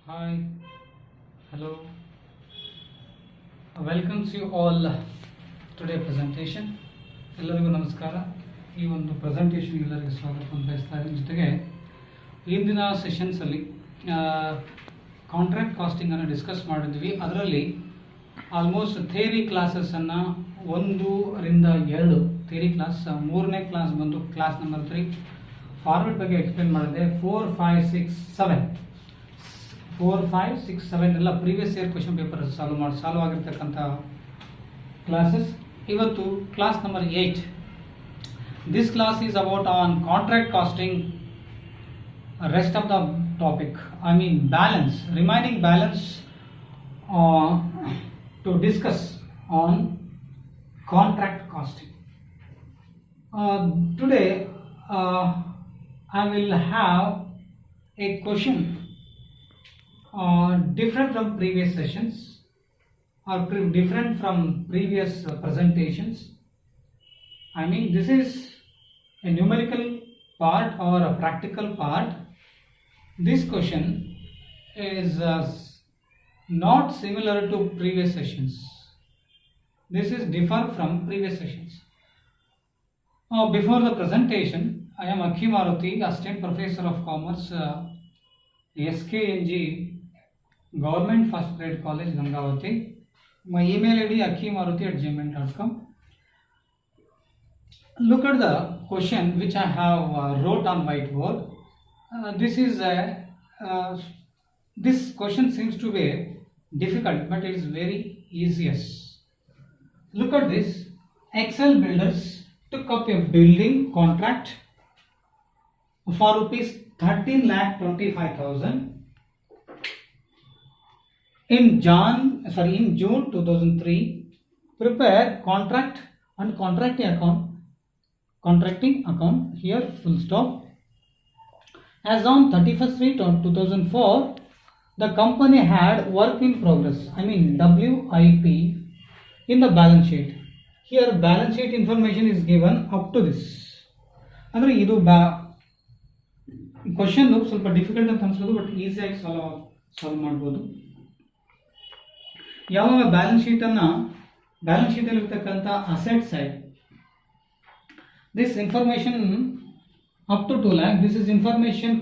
Hi, hello, welcomes you all today presentation. ಎಲ್ಲರಿಗೂ ನಮಸ್ಕಾರ. ಈ ಒಂದು ಪ್ರೆಸೆಂಟೇಷನ್ ಎಲ್ಲರಿಗೂ ಸ್ವಾಗತ ಅಂತ ಬಯಸ್ತಾ ಇದ್ದೀನಿ. ಜೊತೆಗೆ ಇಂದಿನ ಸೆಷನ್ಸಲ್ಲಿ ಕಾಂಟ್ರಾಕ್ಟ್ ಕಾಸ್ಟಿಂಗನ್ನು ಡಿಸ್ಕಸ್ ಮಾಡಿದ್ವಿ. ಅದರಲ್ಲಿ ಆಲ್ಮೋಸ್ಟ್ ಥಿಯರಿ ಕ್ಲಾಸಸ್ಸನ್ನು 1ರಿಂದ 2 ಥಿಯರಿ ಕ್ಲಾಸ್, 3ನೇ ಕ್ಲಾಸ್ ಬಂದು ಕ್ಲಾಸ್ ನಂಬರ್ 3 ಫಾರ್ಮೆಟ್ ಬಗ್ಗೆ ಎಕ್ಸ್ಪ್ಲೇನ್ ಮಾಡಿದೆ. 4, 5, 6, 7 ಎಲ್ಲ previous year question paper solve ಆಗಿರ್ತಕ್ಕಂಥ ಕ್ಲಾಸಸ್. ಇವತ್ತು class number 8. This class is about on contract costing. Rest of the topic, I mean balance, remaining balance to discuss on contract costing. Today I will have a question different from previous sessions or different from previous presentations. I mean, this is a numerical part or a practical part. This question is not similar to previous sessions. This is different from previous sessions. Before the presentation, I am Akhi Maruti, Assistant Professor of Commerce, SKNG Government First Grade College, Gangavati. My email ID akhimaruti@gmail.com. Look at the question which I have wrote on whiteboard. This question seems to be difficult, but it is very easiest. Look at this. Excel builders took up a building contract for rupees 13,25,000 in June 2003. Prepare contract and contracting account here, full stop. As on 31st/3/2004, the company had work in progress, I mean WIP, in the balance sheet. Here balance sheet information is given up to this. ಅಂದರೆ ಇದು question ಸ್ವಲ್ಪ difficult ಅಂತ ಅನ್ಸೋದು, but ಈಸಿಯಾಗಿ solve ಮಾಡ್ಬೋದು. ಯಾವಾಗ balance ಶೀಟಲ್ಲಿ ಇರ್ತಕ್ಕಂಥ asset side, this information up to 2 lakh, this is information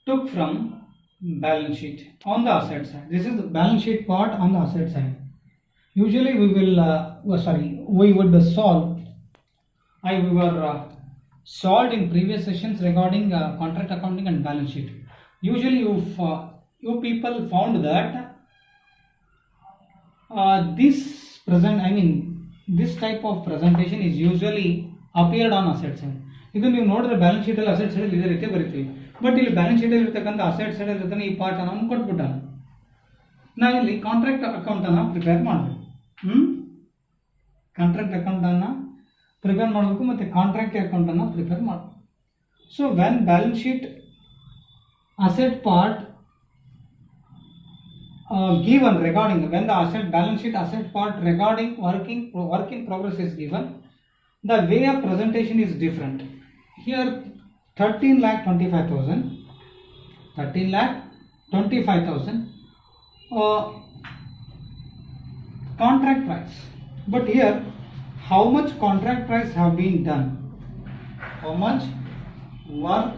took from balance sheet on the asset side. This is the balance sheet part on the asset side. Usually we would solve. We were solved in previous sessions regarding contract accounting and balance sheet. Usually you people found that this type of presentation is usually appeared on asset side. ಇದು ನೀವು ನೋಡಿದ್ರೆ balance sheet ಅಲ್ಲಿ asset side ಇದೇ ರೀತಿ ಬರೀತೀವಿ, but ಇಲ್ಲಿ balance sheet ಅಲ್ಲಿ ಇರ್ತಕ್ಕಂಥ asset side ಇರ್ತಾನೆ ಈ ಪಾರ್ಟ್ ಅನ್ನು ಕೊಟ್ಬಿಟ್ಟಾನ. ನಾವಿಲ್ಲಿ ಕಾಂಟ್ರಾಕ್ಟ್ ಅಕೌಂಟ್ ಅನ್ನ ಪ್ರಿಪೇರ್ ಮಾಡಬೇಕು. ಕಾಂಟ್ರಾಕ್ಟ್ ಅಕೌಂಟ್ ಅನ್ನ ಪ್ರಿಪೇರ್ ಮಾಡಬೇಕು ಮತ್ತು ಕಾಂಟ್ರಾಕ್ಟ್ ಅಕೌಂಟ್ ಅನ್ನು ಪ್ರಿಪೇರ್ ಮಾಡಬೇಕು. So when balance sheet asset part given regarding when the balance sheet asset part regarding work in progress is given, the way of presentation is different. Here 13,25,000 contract price, but here how much contract price have been done, how much work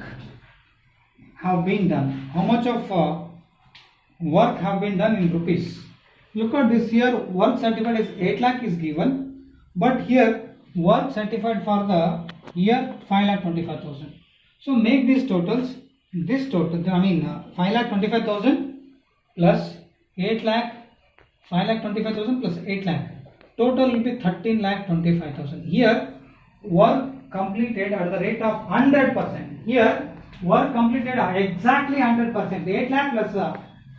have been done, how much of work have been done in rupees. Look at this. Here work certified is 8 lakh is given, but here work certified for the year 5,25,000. So make these totals. This total, 5,25,000 plus 8 lakh, 5,25,000 plus 8 lakh. Total will be 13,25,000. Here work completed at the rate of 100%. Here work completed exactly 100%. 8 lakh plus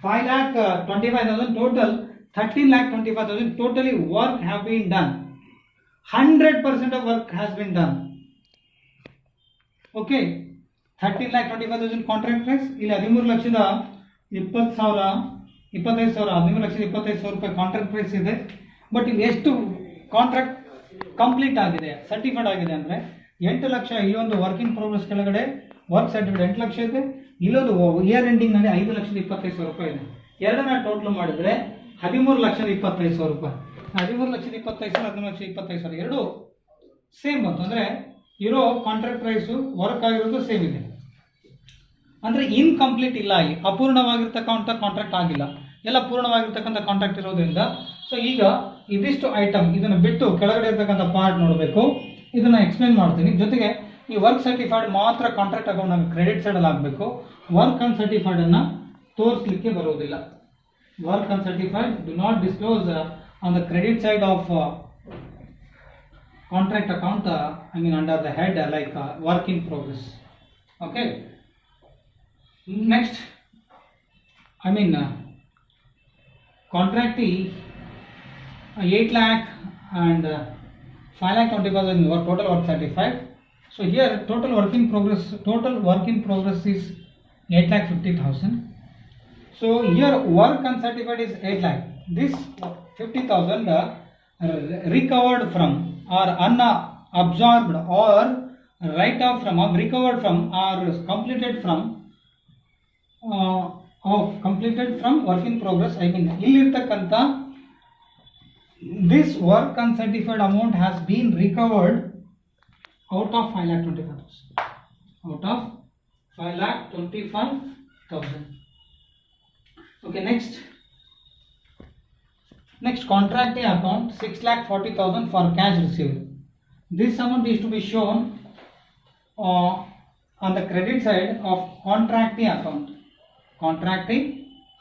5,25,000 total 13,25,000 totally work have been done. 100% of work has been done. Okay, 13,25,000 contract price. ಇಲ್ಲಿ 13,20,000 ರೂಪಾಯಿ contract price ಇದೆ. But ಇಲ್ಲಿ ಎಷ್ಟು contract complete ಆಗಿದೆ, certified ಆಗಿದೆ ಅಂದರೆ 8 ಲಕ್ಷ. ಇಲ್ಲೊಂದು work in progress ಕೆಳಗಡೆ ವರ್ಕ್ ಸರ್ಟಿಫಿಕೇಟ್ 8 ಲಕ್ಷ ಇದೆ, ಇಲ್ಲೊಂದು ಇಯರ್ ಎಂಡಿಂಗ್ನಲ್ಲಿ 5,25,000 ರೂಪಾಯಿ ಇದೆ. ಎರಡನ್ನ ಟೋಟಲ್ ಮಾಡಿದ್ರೆ 13,25,000 ರೂಪಾಯಿ. 13,25,000 13,25,000 ಎರಡು ಸೇಮ್ ಬಂತು. ಅಂದರೆ ಇರೋ ಕಾಂಟ್ರಾಕ್ಟ್ ಪ್ರೈಸು ವರ್ಕ್ ಆಗಿರೋದು ಸೇಮ್ ಇದೆ. ಅಂದರೆ ಇನ್ಕಂಪ್ಲೀಟ್ ಇಲ್ಲ, ಇಲ್ಲಿ ಅಪೂರ್ಣವಾಗಿರ್ತಕ್ಕಂಥ ಕಾಂಟ್ರಾಕ್ಟ್ ಆಗಿಲ್ಲ, ಎಲ್ಲ ಪೂರ್ಣವಾಗಿರ್ತಕ್ಕಂಥ ಕಾಂಟ್ರಾಕ್ಟ್ ಇರೋದ್ರಿಂದ. ಸೊ ಈಗ ಇದಿಷ್ಟು ಐಟಮ್ ಇದನ್ನು ಬಿಟ್ಟು ಕೆಳಗಡೆ ಇರ್ತಕ್ಕಂಥ ಪಾರ್ಟ್ ನೋಡಬೇಕು. ಇದನ್ನು ಎಕ್ಸ್ಪ್ಲೇನ್ ಮಾಡ್ತೀನಿ. ಜೊತೆಗೆ ಈ ವರ್ಕ್ ಸರ್ಟಿಫೈಡ್ ಮಾತ್ರ ಕಾಂಟ್ರಾಕ್ಟ್ ಅಕೌಂಟ್ ನಮಗೆ ಕ್ರೆಡಿಟ್ ಸೈಡಲ್ಲಿ ಆಗಬೇಕು. ವರ್ಕ್ ಅನ್ಸರ್ಟಿಫೈಡನ್ನು ತೋರಿಸಲಿಕ್ಕೆ ಬರುವುದಿಲ್ಲ. Work uncertified do not disclose on the credit side of contract account, under the head like work in progress. Okay, next contractee 8 lakh and 5,20,000 total work certified. So here total work in progress is 8,50,000. So here work uncertified is 8 lakh. This 50,000 recovered from or unabsorbed or write off from or recovered from or completed from work in progress. ಇಲ್ಲಿರ್ತಕ್ಕಂಥ this work uncertified amount has been recovered out of 5,25,000. Out of 5,25,000. Okay, Next, contracting account 6,40,000 for cash received. This amount is to be shown on the credit side of contracting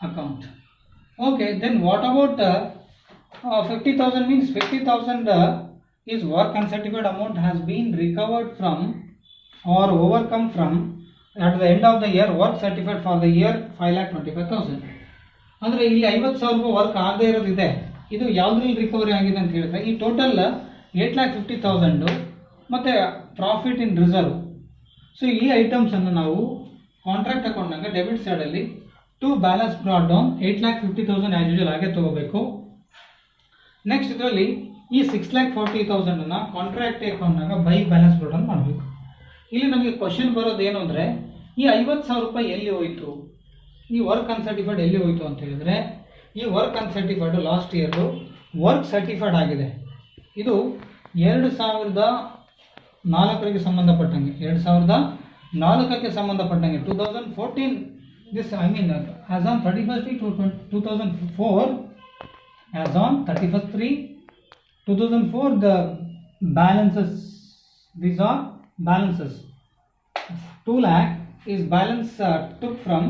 account. Okay, then what about 50,000 means 50,000 is work uncertified amount has been recovered from or overcome from at the end of the year work certified for the year 5,25,000. ಅಂದರೆ ಇಲ್ಲಿ 50,000 ರೂಪಾಯಿ work ಆಗದೆ ಇರೋದಿದೆ. ಇದು ಯಾವುದ್ರಲ್ಲಿ recovery ಆಗಿದೆ ಅಂತ ಹೇಳಿದ್ರೆ ಈ ಟೋಟಲ್ 8,50,000 ಮತ್ತು ಪ್ರಾಫಿಟ್ ಇನ್ ರಿಸರ್ವ್. ಸೊ ಈ ಐಟಮ್ಸನ್ನು ನಾವು ಕಾಂಟ್ರಾಕ್ಟ್ ಅಕೌಂಟ್ನಾಗ ಡೆಬಿಟ್ ಸೈಡಲ್ಲಿ to balance brought down 8,50,000 as usual ಹಾಗೆ ತೊಗೋಬೇಕು. ನೆಕ್ಸ್ಟ್ ಇದರಲ್ಲಿ ಈ 6,40,000 ಕಾಂಟ್ರಾಕ್ಟ್ ಅಕೌಂಟ್ನಾಗ ಬೈ ಬ್ಯಾಲೆನ್ಸ್ ಬ್ರಾಟ್ ಡೌನ್ ಮಾಡಬೇಕು. ಇಲ್ಲಿ ನಮಗೆ ಕ್ವಶನ್ ಬರೋದು ಏನು ಅಂದರೆ ಈ 50,000 ರೂಪಾಯಿ ಎಲ್ಲಿ ಹೋಯಿತು, ಈ ವರ್ಕ್ ಅನ್ಸರ್ಟಿಫೈಡ್ ಎಲ್ಲಿ ಹೋಯಿತು ಅಂತ ಹೇಳಿದ್ರೆ ಈ ವರ್ಕ್ ಅನ್ಸರ್ಟಿಫೈಡ್ ಲಾಸ್ಟ್ ಇಯರ್ದು ವರ್ಕ್ ಸರ್ಟಿಫೈಡ್ ಆಗಿದೆ. ಇದು 2004ಗೆ ಸಂಬಂಧಪಟ್ಟಂಗೆ 2004ಕ್ಕೆ ಸಂಬಂಧಪಟ್ಟಂಗೆ 2014 this as on 2004 as on 31/3/2004 the balances, these are balances. 2 lakh is balance took from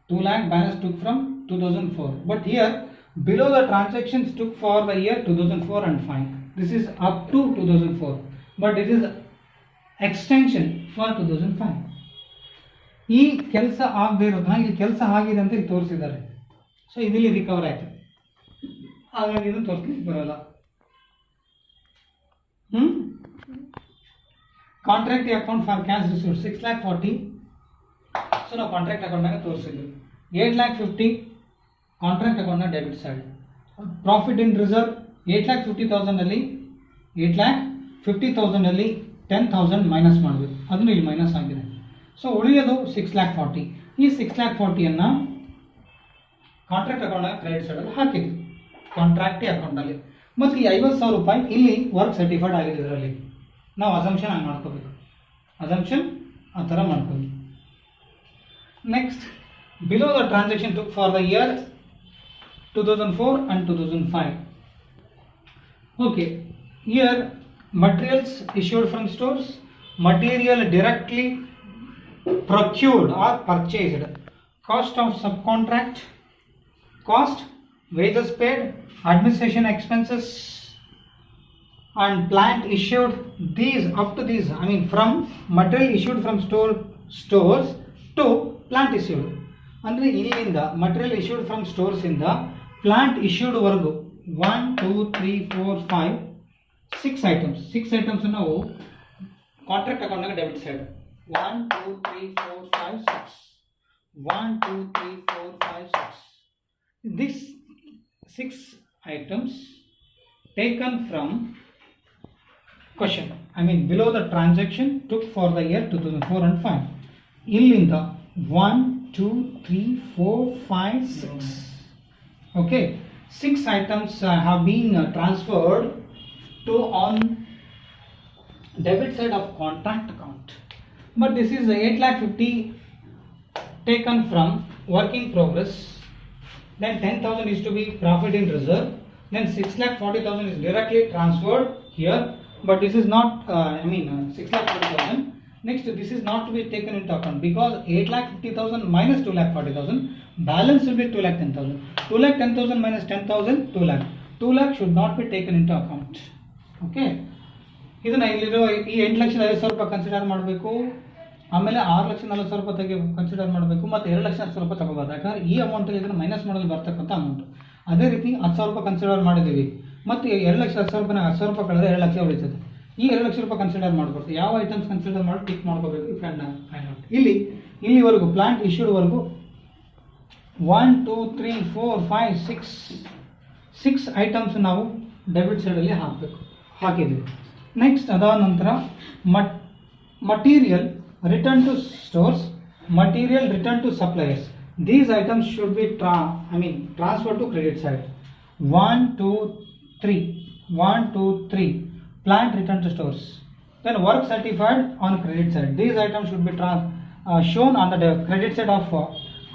2 lakh balance took from 2004, but here below the transactions took for the year 2004 and 5. This is up to 2004, but it is extension for 2005. ಈ ಕೆಲಸ ಆಗದೆ ಇರೋದನ್ನ ಇಲ್ಲಿ ಕೆಲಸ ಆಗಿದೆ ಅಂತ ಇಲ್ಲಿ ತೋರಿಸಿದ್ದಾರೆ. ಸೊ ಇದರಲ್ಲಿ ರಿಕವರ್ ಆಯಿತು, ಹಾಗಾಗಿ ಇದನ್ನು ತೋರಿಸ್ಲಿಕ್ಕೆ ಬರೋಲ್ಲ. Contract account for cash received 6,40,000. So ನಾವು ಕಾಂಟ್ರಾಕ್ಟ್ ಅಕೌಂಟ್ನಾಗ ತೋರಿಸಿದ್ವಿ. 8,50,000 ಕಾಂಟ್ರಾಕ್ಟ್ ಅಕೌಂಟ್ನ ಡೆಬಿಟ್ ಸೈಡ್. ಪ್ರಾಫಿಟ್ ಇನ್ ರಿಸರ್ವ್ 8,50,000 8,50,000 10,000 ಮೈನಸ್ ಮಾಡಬೇಕು, ಅದನ್ನು ಇಲ್ಲಿ ಮೈನಸ್ ಆಗಿದೆ. ಸೊ ಉಳಿಯೋದು 6,40,000. ಈ 6,40,000 ಕಾಂಟ್ರಾಕ್ಟ್ ಅಕೌಂಟ್ನಾಗ ಕ್ರೆಡಿಟ್ ಸೈಡಲ್ಲಿ ಹಾಕಿದ್ವಿ ಕಾಂಟ್ರಾಕ್ಟ್ ಅಕೌಂಟಲ್ಲಿ. ಮತ್ತು ಈ 50,000 ರೂಪಾಯಿ ಇಲ್ಲಿ ವರ್ಕ್ ಸರ್ಟಿಫೈಡ್ ಆಗಿದೆ. ಇದರಲ್ಲಿ ನಾವು ಅಸಂಪ್ಷನ್ ಆಗಿ ಮಾಡ್ಕೋಬೇಕು, ಅಸಂಪ್ಷನ್ ಆ ಥರ ಮಾಡ್ಕೋಬೇಕು. Next, below the transaction took for the year 2004 and 2005. Okay, here materials issued from stores, material directly procured or purchased, cost of subcontract, cost, wages paid, administration expenses and plant issued. These up to these, from material issued from stores to plant issued. ಅಂದರೆ ಇಲ್ಲಿಂದ material issued from stores ಇಂದ plant issued ವರೆಗೂ 1 2 3 4 5 6 items. 6 items ನಾವು contract ಅಕೌಂಟ್ನಾಗ debit side 1 2 3 4 5 6 1 2 3 4 5 6. These 6 items taken from question. I mean below the transaction took for the year 2004 and 5. ಇಲ್ಲಿಂದ 1 2 3 4 5 6. Okay, 6 items have been transferred to on debit side of contract account. But this is 8,50,000 taken from work in progress. Then 10,000 is to be profit in reserve. Then 6,40,000 is directly transferred here. But this is not, 6,40,000. Next, this is not to be taken into account because 8,50,000 minus 2,40,000, balance will be 2,10,000. 2,10,000 minus 10,000, 2 lakh. 2 lakh should not be taken into account. Okay. ಇದನ್ನ ಇಲ್ಲಿರೋ ಈ 8,50,000 ರೂಪಾಯಿ consider ಮಾಡಬೇಕು, ಆಮೇಲೆ 6,40,000 ರೂಪಾಯಿ consider ಮಾಡಬೇಕು, ಮತ್ತು 2,10,000 ರೂಪಾಯಿ ತಗೋಬಾರ್ದು. ಯಾಕಂದ್ರೆ ಈ ಅಮೌಂಟ್ ಇದನ್ನು ಮೈನಸ್ ಮಾಡಲು ಬರ್ತಕ್ಕಂಥ ಅಮೌಂಟ್. ಅದೇ ರೀತಿ 10,000 ರೂಪಾಯಿ ಕನ್ಸಿಡರ್ ಮಾಡಿದ್ದೀವಿ, ಮತ್ತು 2,10,000 ರೂಪಾಯಿ 10,000 ರೂಪಾಯಿ ಕಳೆದ್ರೆ 2 ಲಕ್ಷ ಉಳಿತದೆ. ಈ 2 ಲಕ್ಷ ರೂಪಾಯಿ ಕನ್ಸಿಡರ್ ಮಾಡಬಾರ್ದು. ಯಾವ ಐಟಮ್ಸ್ ಕನ್ಸಿಡರ್ ಮಾಡಿ ಟಿಕ್ ಮಾಡ್ಕೋಬೇಕು ಇಫ್ ಆ್ಯಂಡ್ ಫೈಂಡ್ ಔಟ್. ಇಲ್ಲಿವರೆಗೂ ಪ್ಲಾಂಟ್ ಇಶ್ಯೂಡ್ವರೆಗೂ 1 2 3 4 5 6 ಐಟಮ್ಸ್ ನಾವು ಡೆಬಿಟ್ ಸೈಡಲ್ಲಿ ಹಾಕಿದ್ವಿ. ನೆಕ್ಸ್ಟ್ ಅದಾದ ನಂತರ material return to stores, material return to suppliers. These items should be transferred to credit side. 1 2 3 plant return to stores. Then work certified on credit side. These items should be shown on the credit side of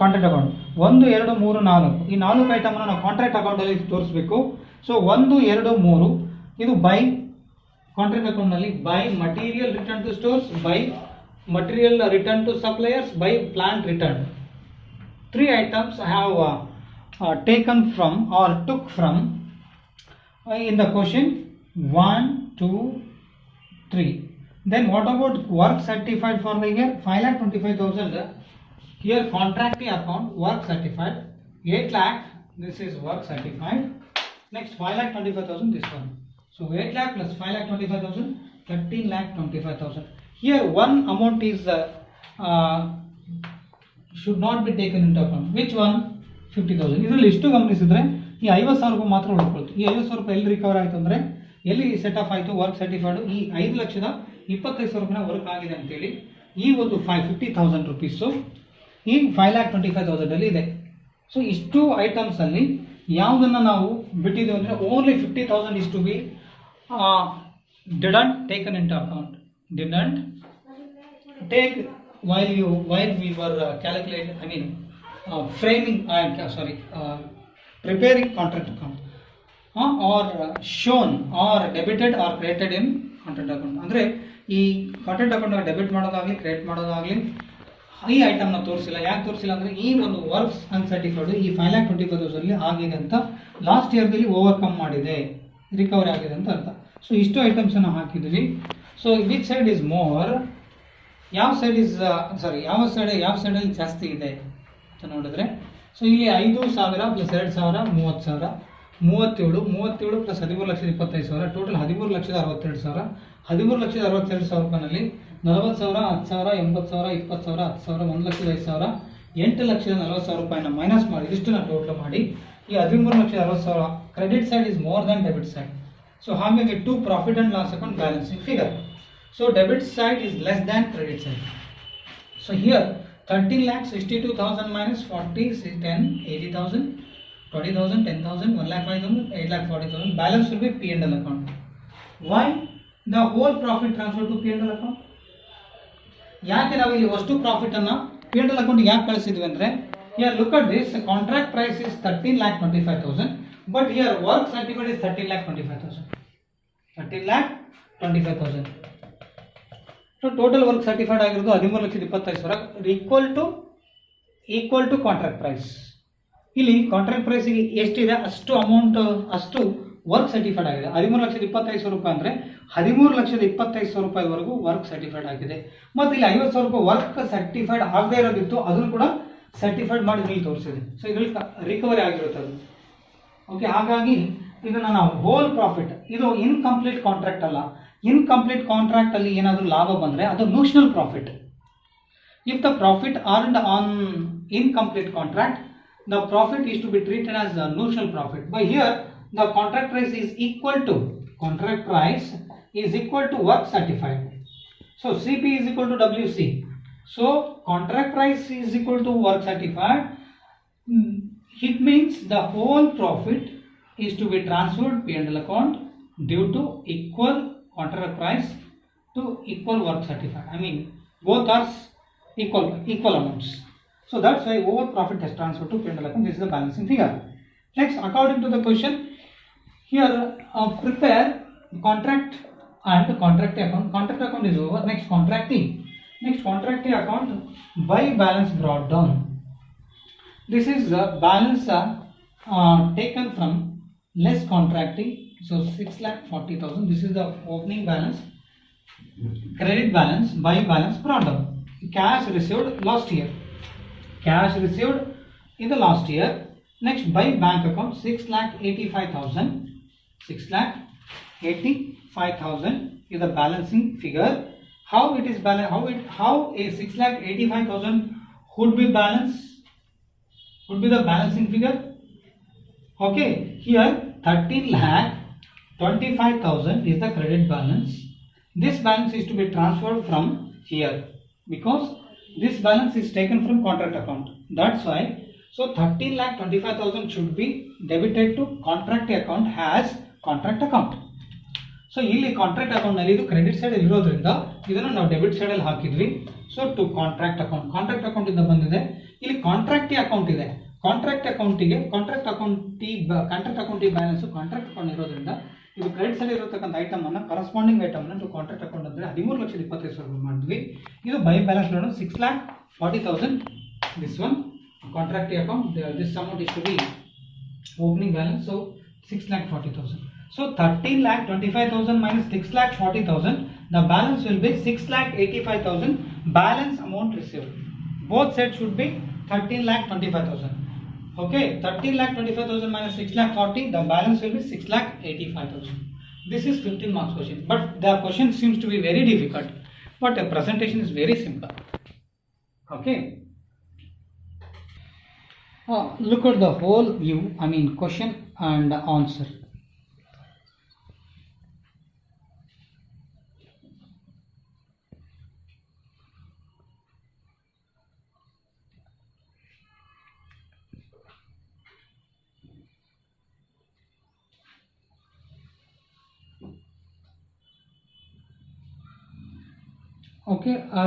contract account. 1 2 3 4 ಈ 4 item ನಾವು contract account ಅಲ್ಲಿ ತೋರಿಸಬೇಕು. So 1 2 3 ಇದು by contract account ನಲ್ಲಿ by material return to stores, by material return to suppliers, by plant return. 3 items have taken from or took from in the question 1 2 3. Then what about work certified for the year? 5,25,000 here contracting account work certified. 8 lakh, this is work certified. Next 5,25,000 this one. So 8 lakh plus 5,25,000, 13,25,000. Here one amount is should not be taken into account. Which one? 50,000. ಇದರಲ್ಲಿ ಇಷ್ಟು ಗಮನಿಸಿದ್ರೆ ಈ 50,000 ರೂಪಾಯಿ ಮಾತ್ರ ಉಳ್ಕೊಳ್ತು. ಈ 50,000 ರೂಪಾಯಿ ಎಲ್ಲಿ recover ಆಯಿತು ಅಂದರೆ ಎಲ್ಲಿ ಸೆಟ್ ಆಫ್ ಆಯಿತು? Work certified. ಈ 5,25,000 ರೂಪಾಯಿನ ವರ್ಕ್ ಆಗಿದೆ ಅಂತೇಳಿ ಈ ಒಂದು 50,000 ರುಪೀಸು ಈ 5,25,000 ಇದೆ. ಸೊ ಇಷ್ಟು ಐಟಮ್ಸ್ ಅಲ್ಲಿ ಯಾವುದನ್ನು ನಾವು ಬಿಟ್ಟಿದ್ದೀವಿ ಅಂದರೆ only 50,000 is to be didn't taken into account. Didn't take while we were preparing contract account or shown or debited or created in contract account. ಅಂದರೆ ಈ ಕಾಂಟ್ರಾಕ್ಟ್ ಅಕೌಂಟ್ ಡೆಬಿಟ್ ಮಾಡೋದಾಗಲಿ ಕ್ರಿಯೇಟ್ ಮಾಡೋದಾಗಲಿ ಈ ಐಟಮ್ನ ತೋರಿಸಿಲ್ಲ. ಯಾಕೆ ತೋರಿಸಿಲ್ಲ ಅಂದರೆ ಈ ಒಂದು ವರ್ಕ್ಸ್ ಅನ್ಸರ್ಟಿಫೈಡ್ ಈ 5,25,000 ಆಗಿದೆ ಅಂತ ಲಾಸ್ಟ್ ಇಯರ್ದಲ್ಲಿ ಓವರ್ಕಮ್ ಮಾಡಿದೆ, ರಿಕವರಿ ಆಗಿದೆ ಅಂತ ಅರ್ಥ. ಸೊ ಇಷ್ಟು ಐಟಮ್ಸನ್ನು ಹಾಕಿದ್ವಿ. So which side is more, ಯಾವ ಸೈಡಲ್ಲಿ ಜಾಸ್ತಿ ಇದೆ ಅಂತ ನೋಡಿದ್ರೆ, ಸೊ ಇಲ್ಲಿ 5,000 ಪ್ಲಸ್ 2,000 30,000, 37 ಪ್ಲಸ್ 13,25,000, ಟೋಟಲ್ 13,62,000. 13,62,000 ರೂಪಾಯಿನಲ್ಲಿ 40,000, 10,000, 80,000, 20,000, 10,000, 1,05,000, 8,40,000 ರೂಪಾಯಿನ ಮೈನಸ್ ಮಾಡಿ ಇಷ್ಟನ್ನ ಟೋಟಲ್ ಮಾಡಿ ಈ 13,60,000 credit side is more than debit side. So ಹಾಗಾಗಿ to profit and loss account balancing figure. So debit side is less than credit side. So here 13,62,000 minus 40 is 10, 80,000, 20,000, 10,000, 1,05,000, 8,40,000. Balance will be P&L account. Why the whole profit transfer to P&L account? ಯಾಕೆ ನಾವು ಇಲ್ಲಿ ಅಷ್ಟು profit ಅನ್ನ P&L account ಯಾಕೆ ಕಳಿಸಿದ್ವಿ ಅಂದ್ರೆ, here look at this, contract price is 13,25,000, but here work certificate is 13,25,000. 13,25,000. So total work certified ಆಗಿರೋದು 13,25,000 equal to contract price. ಇಲ್ಲಿ contract ಪ್ರೈಸಿಗೆ ಎಷ್ಟಿದೆ ಅಷ್ಟು ಅಮೌಂಟ್, ಅಷ್ಟು ವರ್ಕ್ ಸರ್ಟಿಫೈಡ್ ಆಗಿದೆ. 13,25,000 ರೂಪಾಯಿ ಅಂದರೆ 13,25,000 ರೂಪಾಯಿವರೆಗೂ ವರ್ಕ್ ಸರ್ಟಿಫೈಡ್ ಆಗಿದೆ. ಮತ್ತು ಇಲ್ಲಿ 50,000 ರೂಪಾಯಿ ವರ್ಕ್ ಸರ್ಟಿಫೈಡ್ ಆಗದೇ ಇರೋದಿತ್ತು, ಅದನ್ನು ಕೂಡ ಸರ್ಟಿಫೈಡ್ ಮಾಡಿ ಇಲ್ಲಿ ತೋರಿಸಿದೆ. ಸೊ ಇದರಲ್ಲಿ ರಿಕವರಿ ಆಗಿರುತ್ತೆ ಅದು. ಓಕೆ, ಹಾಗಾಗಿ ಇದನ್ನು ನಾವು ಹೋಲ್ ಪ್ರಾಫಿಟ್, ಇದು ಇನ್ಕಂಪ್ಲೀಟ್ ಕಾಂಟ್ರಾಕ್ಟ್ ಅಲ್ಲ. ಇನ್ಕಂಪ್ಲೀಟ್ ಕಾಂಟ್ರಾಕ್ಟ್ ಅಲ್ಲಿ ಏನಾದರೂ ಲಾಭ ಬಂದರೆ ಅದು notional profit. If the profit earned on incomplete contract, the profit is to be treated as notional profit. By here the contract price is equal to contract price is equal to work certified. So CP is equal to WC. So contract price is equal to work certified. It means the whole profit is to be transferred P&L account due to equal contract price to equal work certified. I mean both are equal amounts. So that's why over profit has transferred to P&L account. This is the balancing figure. Next, according to the question, here prepare contract and contract account. Contract account is over. Next, contracting. Next, contracting account by balance brought down. This is the balance taken from less contracting. So 6,40,000. This is the opening balance. Credit balance by balance brought down. Cash received last year. Cash received in the last year. Next, by bank account 6,85,000. 6,85,000 is the balancing figure. How it is balanced? How a 6,85,000 would be balanced? Would be the balancing figure. Okay, here 13,25,000 is the credit balance. This balance is to be transferred from here because this balance is taken from contract account. That's why. So 13,25,000 should be debited to contract account as contract account. So ಇಲ್ಲಿ contract account ನಲ್ಲಿ ಇದು credit side ಇರೋದ್ರಿಂದ ಇದನ್ನು ನಾವು debit side ಅಲ್ಲಿ ಹಾಕಿದ್ವಿ. So to contract account ಇಂದ ಬಂದಿದೆ. ಇಲ್ಲಿ contract account ಇದೆ. contract account ಗೆ contract account balance contract account ಇರೋದ್ರಿಂದ ಇದು ಕ್ರೆಡಿಟ್ ಸೈಡ್ ಇರತಕ್ಕಂಥ ಐಟಮ್ ಅನ್ನು ಕರೆಸ್ಪಾಂಡಿಂಗ್ ಐಟಮ್ ಅನ್ನು ಕಾಂಟ್ರಾಕ್ಟ್ ಅಕೌಂಟ್ ಅಂದ್ರೆ 13,25,000 ಮಾಡಿದ್ವಿ. ಇದು by balance loan 6,40,000. This one contract account, this amount is to be opening balance, so 6,40,000. So 13,25,000 minus 6,40,000, the balance will be 6,85,000 balance amount received. Both sides should be 13,25,000. Okay, 13,25,000 minus 6,40,000, the balance will be 6,85,000. This is 15 marks question, but the question seems to be very difficult, but the presentation is very simple. Okay. Look at the whole view, I mean question and answer. Okay, I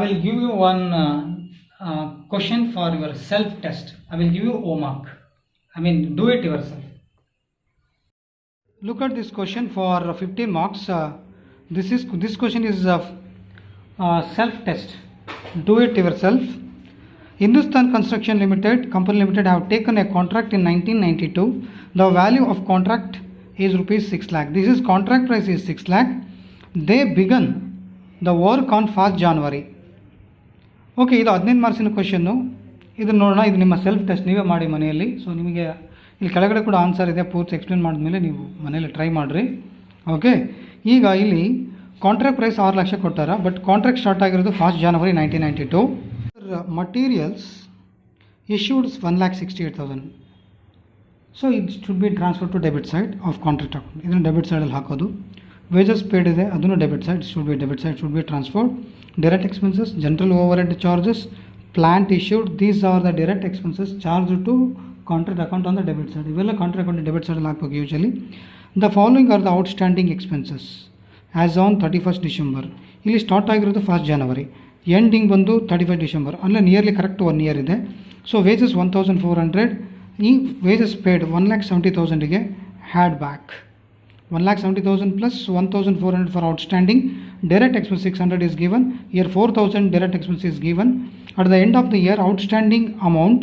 will give you one question for your self test. I will give you homework. I mean, do it yourself. Look at this question for 15 marks. This question is self test. Do it yourself. Hindustan Construction Limited, Company Limited have taken a contract in 1992. The value of contract is rupees 6 lakh. This is contract price is 6 lakh. They began the work on 1st January. Okay, ಇದು 15 ಮಾರ್ಕ್ಸಿನ question. ಇದನ್ನು ನೋಡೋಣ. ಇದು ನಿಮ್ಮ self test, ನೀವೇ ಮಾಡಿ ಮನೆಯಲ್ಲಿ. So ನಿಮಗೆ ಇಲ್ಲಿ ಕೆಳಗಡೆ ಕೂಡ ಆನ್ಸರ್ ಇದೆ, ಪೂರ್ತಿ ಎಕ್ಸ್ಪ್ಲೇನ್ ಮಾಡಿದ್ಮೇಲೆ ನೀವು ಮನೆಯಲ್ಲಿ ಟ್ರೈ ಮಾಡಿರಿ. ಓಕೆ, ಈಗ ಇಲ್ಲಿ ಕಾಂಟ್ರಾಕ್ಟ್ ಪ್ರೈಸ್ 6 ಲಕ್ಷ ಕೊಟ್ಟಾರ, ಬಟ್ ಕಾಂಟ್ರಾಕ್ಟ್ ಸ್ಟಾರ್ಟ್ ಆಗಿರೋದು 1st January 1992. Materials issued 1,68,000. So ಇದು should be transfer to debit side of contract account. ಇದನ್ನು ಡೆಬಿಟ್ ಸೈಡಲ್ಲಿ ಹಾಕೋದು. ವೇಜಸ್ ಪೇಡ್ ಇದೆ, ಅದನ್ನು debit side should be transferred. Direct expenses, general overhead charges, plant issued, these are the direct expenses charged to contract account on the debit side. Ivel contract account debit side al hakbek usually. The following are the outstanding expenses as on 31st December. Illi start agirodu 1st January, ending bandu 31st December. Alle nearly correct 1 year ide. So wages 1,400, ee wages paid 1,70,000 ಗೆ had back. 1,70,000 plus 1,400 for outstanding. Direct expense 600 is given. Here 4,000 direct expense is given. At the end of the year, outstanding amount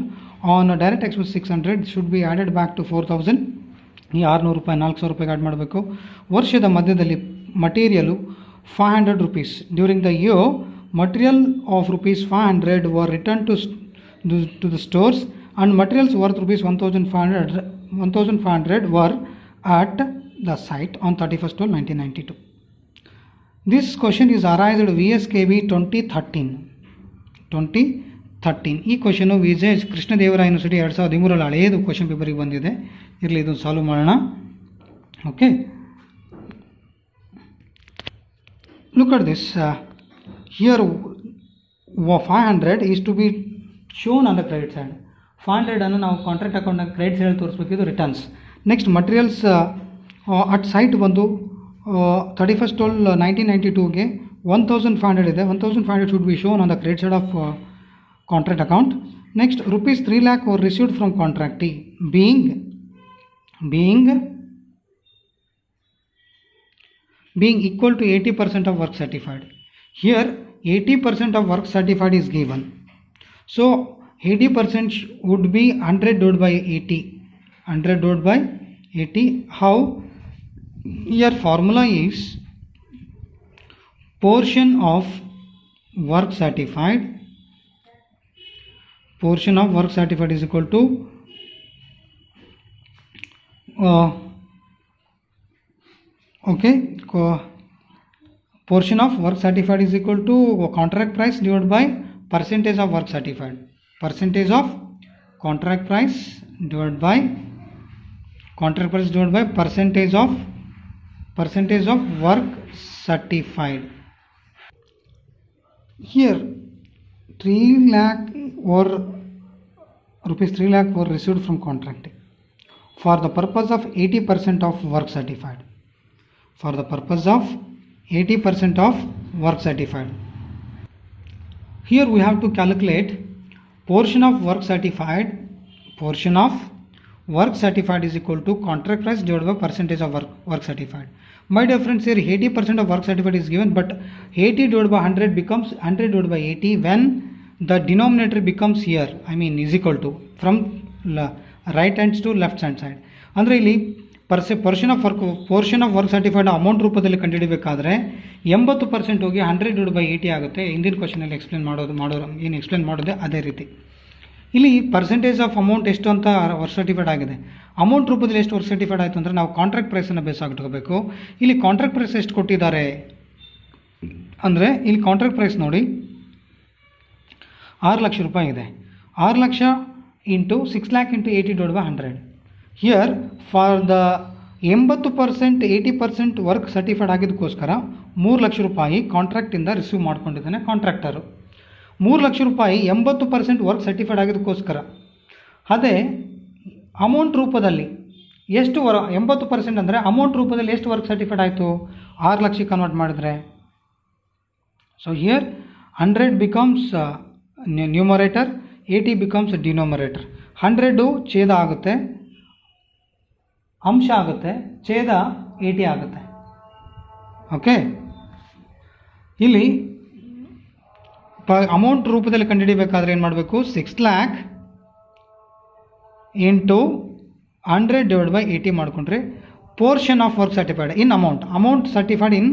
on direct expense 600 should be added back to 4,000. ಈ 600 ರೂಪಾಯಿ 400 ರೂಪಾಯಿಗೆ add ಮಾಡಬೇಕು. ವರ್ಷದ ಮಧ್ಯದಲ್ಲಿ material 500 rupees. During the year, material of rupees 500 were returned to the stores and materials worth rupees 1,500 were at the site on 31st of 1992. This question is arised VSKB 2013. ಈ question Vijay Krishnadevaraya university 2013 ಹಳೆಯದು question ಪೇಪರಿಗೆ ಬಂದಿದೆ. ಇರಲಿ, ಇದು solve ಮಾಡೋಣ. Okay, look at this. Here 500 is to be shown on the credit side. 500 ಅನ್ನು ನಾವು contract ಅಕೌಂಟ್ನ credit side ತೋರಿಸ್ಬೇಕಿದ್ದು returns. Next materials at site ಬಂದು 31/12/1992ಗೆ 1500 ಇದೆ. 1500 should be shown on the credit side of contract account. Next rupees 3 lakh were received from contractee being equal to 80% of work certified. Here 80% of work certified is given. So 80% would be 100 divided by 80. 100 divided by 80. How? Here formula is portion of work certified is equal to portion of work certified is equal to contract price divided by percentage of work certified. Percentage of contract price divided by percentage of work certified. Here 3 lakh or rupees 3 lakh were received from contracting for the purpose of 80% of work certified. For the purpose of 80% of work certified. Here we have to calculate portion of work certified is equal to contract price divided by percentage of work certified. My dear friends, here 80% of work certified is given, but 80 divided by 100 becomes 100 divided by 80 when the denominator becomes here, is equal to from right hand to left hand side. ಅಂದರೆ ಇಲ್ಲಿ portion of work certified amount ರೂಪದಲ್ಲಿ ಕಂಡುಹಿಡಬೇಕಾದ್ರೆ 80% ಹೋಗಿ 100 divided by 80 ಆಗುತ್ತೆ. ಹಿಂದಿನ ಕ್ವಶನಲ್ಲಿ explain ಮಾಡೋದು ಅದೇ ರೀತಿ. ಇಲ್ಲಿ ಪರ್ಸೆಂಟೇಜ್ ಆಫ್ ಅಮೌಂಟ್ ಎಷ್ಟು ಅಂತ ವರ್ಕ್ ಸರ್ಟಿಫೈಡ್ ಆಗಿದೆ. ಅಮೌಂಟ್ ರೂಪದಲ್ಲಿ ಎಷ್ಟು ವರ್ಕ್ ಸರ್ಟಿಫೈಡ್ ಆಯಿತು ಅಂದರೆ ನಾವು ಕಾಂಟ್ರಾಕ್ಟ್ ಪ್ರೈಸನ್ನು ಬೇಸ್ ಆಗಿಟ್ಕೋಬೇಕು. ಇಲ್ಲಿ ಕಾಂಟ್ರಾಕ್ಟ್ ಪ್ರೈಸ್ ಎಷ್ಟು ಕೊಟ್ಟಿದ್ದಾರೆ ಅಂದರೆ ಇಲ್ಲಿ ಕಾಂಟ್ರಾಕ್ಟ್ ಪ್ರೈಸ್ ನೋಡಿ 6 ಲಕ್ಷ ರೂಪಾಯಿ ಇದೆ. 6 lakh into 6 lakh into 80 divided by 100. Here for the 80% 80% work certified ಆಗಿದ್ದಕ್ಕೋಸ್ಕರ 3 ಲಕ್ಷ ರೂಪಾಯಿ ಕಾಂಟ್ರಾಕ್ಟಿಂದ ರಿಸೀವ್ ಮಾಡ್ಕೊಂಡಿದ್ದಾನೆ ಕಾಂಟ್ರಾಕ್ಟರು. 3 ಲಕ್ಷ ರೂಪಾಯಿ 80% ವರ್ಕ್ ಸರ್ಟಿಫೈಡ್ ಆಗಿದ್ದಕ್ಕೋಸ್ಕರ. ಅದೇ ಅಮೌಂಟ್ ರೂಪದಲ್ಲಿ ಎಷ್ಟು 80% ಅಂದರೆ ಅಮೌಂಟ್ ರೂಪದಲ್ಲಿ ಎಷ್ಟು ವರ್ಕ್ ಸರ್ಟಿಫೈಡ್ ಆಯಿತು 6 ಲಕ್ಷಕ್ಕೆ ಕನ್ವರ್ಟ್ ಮಾಡಿದ್ರೆ. So here 100 becomes numerator, 80 becomes denominator. 100 ಛೇದ ಆಗುತ್ತೆ, ಅಂಶ ಆಗುತ್ತೆ, ಛೇದ 80 ಆಗುತ್ತೆ. ಓಕೆ, ಇಲ್ಲಿ ಅಮೌಂಟ್ ರೂಪದಲ್ಲಿ ಕಂಡುಹಿಡಿಬೇಕಾದ್ರೆ ಏನು ಮಾಡಬೇಕು 6 lakh ಇಂಟು 100 divided by 80 ಮಾಡಿಕೊಂಡ್ರೆ portion of work certified in amount certified in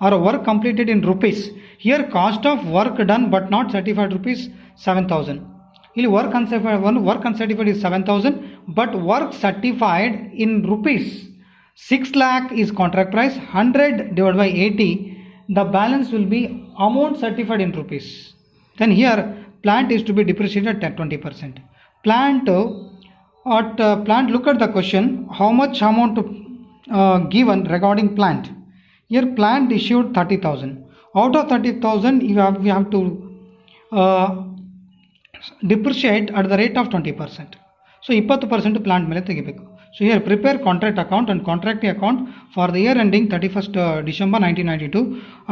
or work completed in rupees. Here cost of work done but not certified rupees 7,000. ಇಲ್ಲಿ work uncertified is 7,000 but work certified in rupees 6 lakh is contract price. 100 divided by 80, the balance will be amount certified in rupees. Then here plant is to be depreciated at 20%. Plant, look at the question, how much amount given regarding plant. Here plant issued 30,000. Out of 30,000 we have to depreciate at the rate of 20%. So 20% plant ಮೇಲೆ ತೆಗಿಬೇಕು. So here prepare contract account and contracting account for the year ending 31st December 1992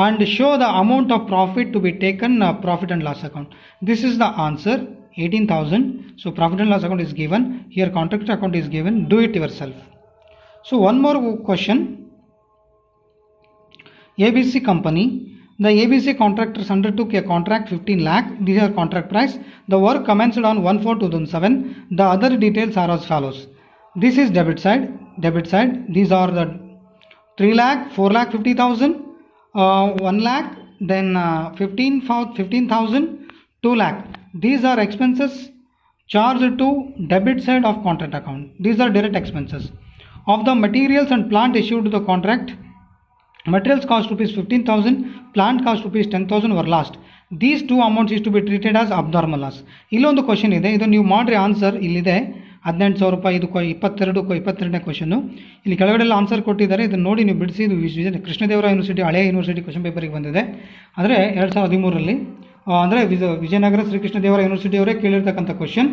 and show the amount of profit to be taken profit and loss account. This is the answer, 18,000. So profit and loss account is given. Here contract account is given. Do it yourself. So one more question. ABC company. The ABC contractors undertook a contract 15 lakh. These are contract price. The work commenced on 1/4/2007. The other details are as follows. This is debit side. These are the 3 lakh, 4 lakh 50,000, 1 lakh, then 15,000, 2 lakh. These are expenses charged to debit side of contract account. These are direct expenses. Of the materials and plant issued to the contract, materials cost rupees 15,000, plant cost rupees 10,000 were lost. These two amounts is to be treated as abnormal loss. ಇಲ್ಲೊಂದು question ಇದೆ, ಇದು ನೀವು ಮಾಡ್ರಿ answer ಇಲ್ಲಿದೆ. 18,000 ರೂಪಾಯಿ. ಇದು 22ನೇ question. ಇಲ್ಲಿ ಕೆಳಗಡೆಲ್ಲ answer ಕೊಟ್ಟಿದ್ದಾರೆ, ಇದನ್ನು ನೋಡಿ ನೀವು ಬಿಡಿಸಿ. ಇದು ಕೃಷ್ಣದೇವರಾಯ ಯೂನಿವರ್ಸಿಟಿ ಹಳೆಯ ಯೂನಿವರ್ಸಿಟಿ ಕ್ವಶನ್ ಪೇಪರಿಗೆ ಬಂದಿದೆ. ಅಂದರೆ 2013ರಲ್ಲಿ, ಅಂದರೆ ವಿಜಯನಗರ ಶ್ರೀಕೃಷ್ಣದೇವರಾಯ ಯೂನಿವರ್ಸಿಟಿಯವರೇ ಕೇಳಿರ್ತಕ್ಕಂಥ ಕ್ವಶನ್,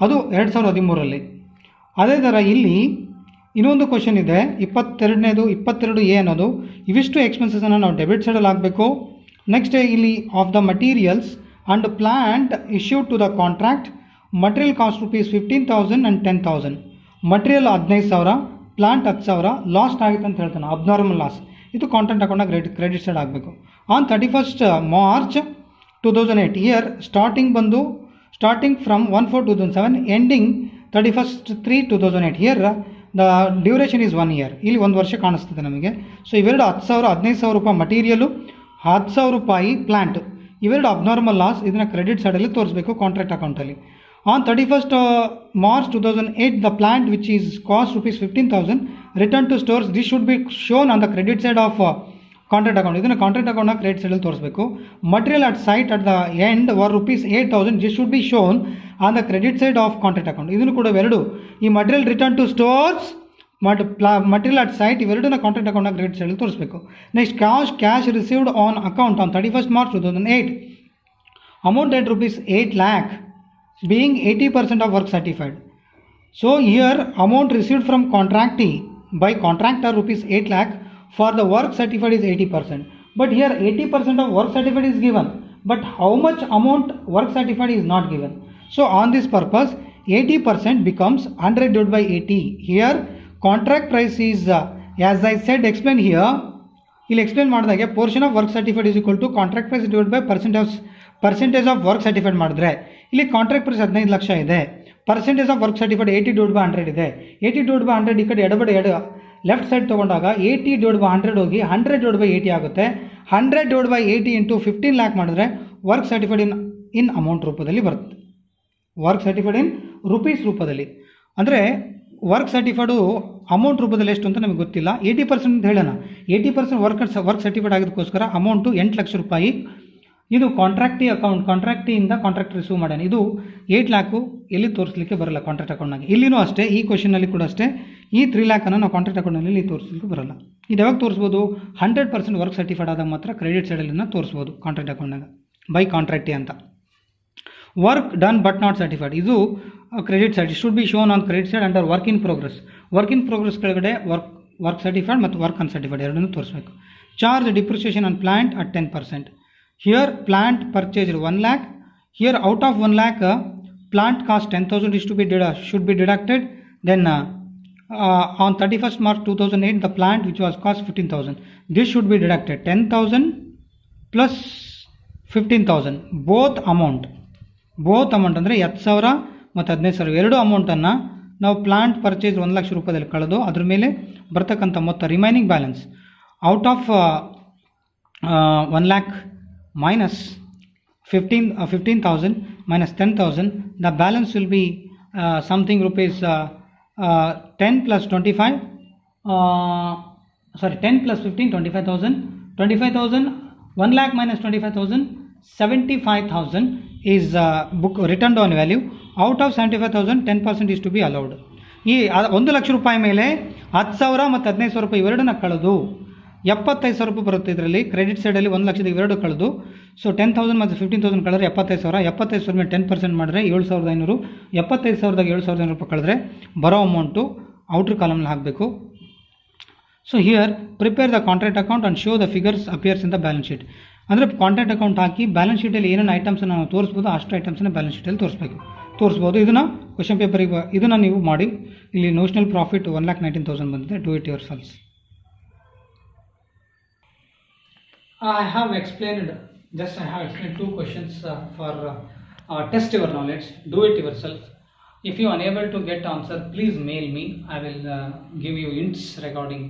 ಅದು 2013ರಲ್ಲಿ. ಅದೇ ಥರ ಇಲ್ಲಿ ಇನ್ನೊಂದು ಕ್ವಶನ್ ಇದೆ, 22A ಅನ್ನೋದು, ಇವಿಷ್ಟು ಎಕ್ಸ್ಪೆನ್ಸಸನ್ನು ನಾವು ಡೆಬಿಟ್ ಸೈಡಲ್ಲಿ ಹಾಕಬೇಕು. ನೆಕ್ಸ್ಟ್ ಇಲ್ಲಿ of the materials and plant issued to the contract, material cost rupees 15,000 and 10,000. Material 15,000, plant 10,000 lost ಆಗಿತ್ತು ಅಂತ ಹೇಳ್ತಾನೆ, ಅಬ್ನಾರ್ಮಲ್ ಲಾಸ್. ಇದು ಕಾಂಟ್ರಾಕ್ಟ್ ಅಕೌಂಟಾಗ ಕ್ರೆಡಿಟ್ ಸೈಡ್ ಆಗಬೇಕು. On 31st March 2008, year starting from 1/4/2007 ending 31st 3/2008. Here the duration is 1 year. ಇಲ್ಲಿ 1 ವರ್ಷ ಕಾಣಿಸ್ತದೆ ನಮಗೆ. ಸೊ ಇವೆರಡು 10,000 15,000 ರೂಪಾಯಿ ಮಟೀರಿಯಲು, 10,000 ರೂಪಾಯಿ ಪ್ಲಾಂಟ್, ಇವೆರಡು ಅಬ್ನಾರ್ಮಲ್ ಲಾಸ್. ಇದನ್ನು ಕ್ರೆಡಿಟ್ ಸೈಡಲ್ಲಿ ತೋರಿಸಬೇಕು ಕಾಂಟ್ರಾಕ್ಟ್ ಅಕೌಂಟಲ್ಲಿ. On 31st March 2008, the plant which is cost rupees 15,000 returned to stores. This should be shown on the credit side of contract account. ಇದನ್ನು ಕಾಂಟ್ರಾಕ್ಟ್ ಅಕೌಂಟ್ನ ಕ್ರೆಡಿಟ್ ಸೈಡಲ್ಲಿ ತೋರಿಸಬೇಕು. Material at site at the end ವರ್ rupees 8,000. This should be shown on the credit side of contract account. ಇದನ್ನು ಕೂಡ ಇವೆರಡು, ಈ material return to stores, material at site, ಇವೆರಡನ್ನ ಕಾಂಟ್ರಾಕ್ಟ್ ಅಕೌಂಟ್ನ ಕ್ರೆಡಿಟ್ ಸೈಡಲ್ಲಿ ತೋರಿಸಬೇಕು. Next cash received on account on 31st March 2008, amount at rupees 8 lakh being 80% of work certified. So here amount received from contractee by contractor rupees 8 lakh, for the work certified is 80%. But here 80% of work certified is given, but how much amount work certified is not given. So on this purpose 80% becomes 100 divided by 80. Here contract price is as I said explain here. ಇಲ್ಲಿ explain ಮಾಡಿದಾಗೆ portion of work certified is equal to contract price divide by percentage of work certified ಮಾಡಿದ್ರೆ, ಇಲ್ಲಿ contract price 15 lakh ಇದೆ, percentage of work certified 80 divided by 100 ಇದೆ. 80 divided by 100 ಈ ಕಡೆ ಎಡಬಡಿ left side ತೊಗೊಂಡಾಗ 80 divided by 100 ಹೋಗಿ 100 divided by 80 ಆಗುತ್ತೆ. 100 divided by 80 into 15 lakh ಮಾಡಿದ್ರೆ ವರ್ಕ್ ಸರ್ಟಿಫೈಡ್ ಇನ್ ಅಮೌಂಟ್ ರೂಪದಲ್ಲಿ ಬರುತ್ತೆ. ವರ್ಕ್ ಸರ್ಟಿಫೈಡ್ ಇನ್ ರುಪೀಸ್ ರೂಪದಲ್ಲಿ, ಅಂದರೆ ವರ್ಕ್ ಸರ್ಟಿಫೈಡು ಅಮೌಂಟ್ ರೂಪದಲ್ಲಿ ಎಷ್ಟು ಅಂತ ನಮಗೆ ಗೊತ್ತಿಲ್ಲ. 80% ಅಂತ ಹೇಳೋಣ. 80% ವರ್ಕ್ ಸರ್ಟಿಫೈಡ್ ಆಗಿದ್ದಕ್ಕೋಸ್ಕರ ಅಮೌಂಟು 8 ಲಕ್ಷ ರೂಪಾಯಿ. ಇದು ಕಾಂಟ್ರಾಕ್ಟಿಯಿಂದ ಕಾಂಟ್ರಾಕ್ಟ್ ರಿಸೀವ್ ಮಾಡೋಣ. ಇದು 8 ಲ್ಯಾಕು ಎಲ್ಲಿ ತೋರಿಸಲಿಕ್ಕೆ ಬರಲ್ಲ ಕಾಂಟ್ರಾಕ್ಟ್ ಅಕೌಂಟ್ನಾಗೆ. ಇಲ್ಲಿನೂ ಅಷ್ಟೇ, ಈ ಕ್ವಶನಲ್ಲಿ ಕೂಡ ಅಷ್ಟೇ, ಈ 3 ಲ್ಯಾಕನ್ನು ನಾವು ಕಾಂಟ್ರಾಕ್ಟ್ ಅಕೌಂಟ್ನಲ್ಲಿ ತೋರಿಸಲಿಕ್ಕೆ ಬರಲ್ಲ. ಇದು ಯಾವಾಗ ತೋರಿಸ್ಬೋದು? 100% ವರ್ಕ್ ಸರ್ಟಿಫೈಡ್ ಆದಾಗ ಮಾತ್ರ ಕ್ರೆಡಿಟ್ ಸೈಡಲ್ಲಿನ ತೋರಿಸ್ಬೋದು ಕಾಂಟ್ರಾಕ್ಟ್ ಅಕೌಂಟ್ನಾಗ ಬೈ ಕಾಂಟ್ರಾಕ್ಟಿ ಅಂತ. Work done but not certified, ಇದು credit side. It should be shown on credit side under work in progress. Work in progress ಕೆಳಗಡೆ ವರ್ಕ್ ಸರ್ಟಿಫೈಡ್ ಮತ್ತು ವರ್ಕ್ ಅನ್ಸರ್ಟಿಫೈಡ್ ಎರಡನ್ನೂ ತೋರಿಸಬೇಕು. Charge depreciation on plant at 10%. Here plant purchased 1 lakh. Here out of 1 lakh plant cost 10,000 is should be deducted. Then on 31st March 2008 the plant which was cost 15,000, this should be deducted. 10,000 plus 15,000 both amount ಅಂದರೆ 10,000 ಮತ್ತು 15,000 ಎರಡು ಅಮೌಂಟನ್ನು ನಾವು plant purchase 1 lakh ರೂಪಾಯಿದಲ್ಲಿ ಕಳೆದು ಅದ್ರ ಮೇಲೆ ಬರ್ತಕ್ಕಂಥ ಮೊತ್ತ remaining balance out of 1 lakh minus 15,000 minus 10,000, the balance will be something rupees 10 plus 25 10 plus 15 25,000 1 lakh minus 25,000 75,000 is book returned on value. Out of 75,000 10% is to be allowed. ಈ 1 ಲಕ್ಷ ರೂಪಾಯಿ ಮೇಲೆ 10,000 ಮತ್ತು 15,000 ರೂಪಾಯಿ ಇವೆರಡನ್ನ ಕಳೆದು 75,000 ರೂಪಾಯಿ ಬರುತ್ತೆ. ಇದರಲ್ಲಿ ಕ್ರೆಡಿಟ್ ಸೈಡಲ್ಲಿ 1 ಲಕ್ಷದ ಇವೆರಡು ಕಳೆದು, ಸೊ 10,000 ಮತ್ತು 15,000 ಕಳೆದ್ರೆ 75,000. 75,000 ಮೇಲೆ 10% ಮಾಡಿದ್ರೆ 7,500. 75,000ದಾಗ 7,500 ರೂಪಾಯಿ ಕಳೆದ್ರೆ ಬರೋ ಅಮೌಂಟು ಔಟ್ರ್ ಕಾಲಮ್ನಲ್ಲಿ ಹಾಕಬೇಕು. So here prepare the contract account and show the figures appears in the balance sheet. ಅಂದರೆ ಕಾಂಟ್ರಾಕ್ಟ್ ಅಕೌಂಟ್ ಹಾಕಿ ಬ್ಯಾಲೆನ್ಸ್ ಶೀಟಲ್ಲಿ ಏನೇನು ಐಟಮ್ಸನ್ನು ನಾವು ತೋರಿಸ್ಬೋದು ಅಷ್ಟು ಐಟಮ್ಸನ್ನು ಬ್ಯಾಲೆನ್ಸ್ ಶೀಟಲ್ಲಿ ತೋರಿಸ್ಬೋದು. ಇದನ್ನು ಕ್ವಶನ್ ಪೇಪರಿಗೆ ಇದನ್ನು ನೀವು ಮಾಡಿ. ಇಲ್ಲಿ ನೋಷನಲ್ ಪ್ರಾಫಿಟ್ 1,19,000 ಬಂದಿದೆ. Do it your cells. I have explained 2 questions for test your knowledge. Do it yourself. If you are unable to get answer, please mail me. I will give you hints regarding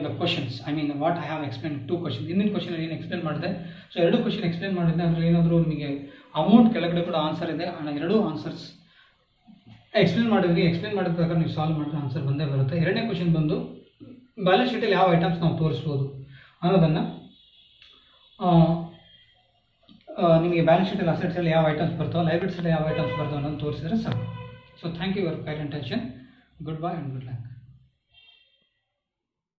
the questions. I mean what I have explained 2 questions. Indian question ಏನು explain ಮಾಡಿದೆ. So 2 question explain ಮಾಡಿದ್ದೆ. ಅದರಲ್ಲಿ ಏನಾದರೂ ನಿಮಗೆ amount ಕೆಳಗಡೆ ಕೂಡ answer ಇದೆ. 2 answers explain ಮಾಡಿದ್ವಿ. ಎಕ್ಸ್ಪ್ಲೇನ್ ಮಾಡಿದ ಪ್ರಕಾರ ನೀವು ಸಾಲ್ವ್ ಮಾಡಿದ್ರೆ ಆನ್ಸರ್ ಬಂದೇ ಬರುತ್ತೆ. 2ನೇ ಕ್ವಶನ್ ಬಂದು ಬ್ಯಾಲೆನ್ಸ್ ಶೀಟಲ್ಲಿ ಯಾವ ಐಟಮ್ಸ್ ನಾವು ತೋರಿಸ್ಬೋದು ಅನ್ನೋದನ್ನು ನಿಮಗೆ ಬ್ಯಾಲೆನ್ಸ್ ಶೀಟಲ್ಲಿ ಅಸೆಟ್ಸಲ್ಲಿ ಯಾವ ಐಟಮ್ಸ್ ಬರ್ತಾವೆ, ಲೈಬಿಲಿಟೀಸಲ್ಲಿ ಯಾವ ಐಟಮ್ಸ್ ಬರ್ತಾವೆ ಅನ್ನೋದು ತೋರಿಸಿದ್ರೆ ಸಾಕು. So thank you your kind attention. Good bye and good luck.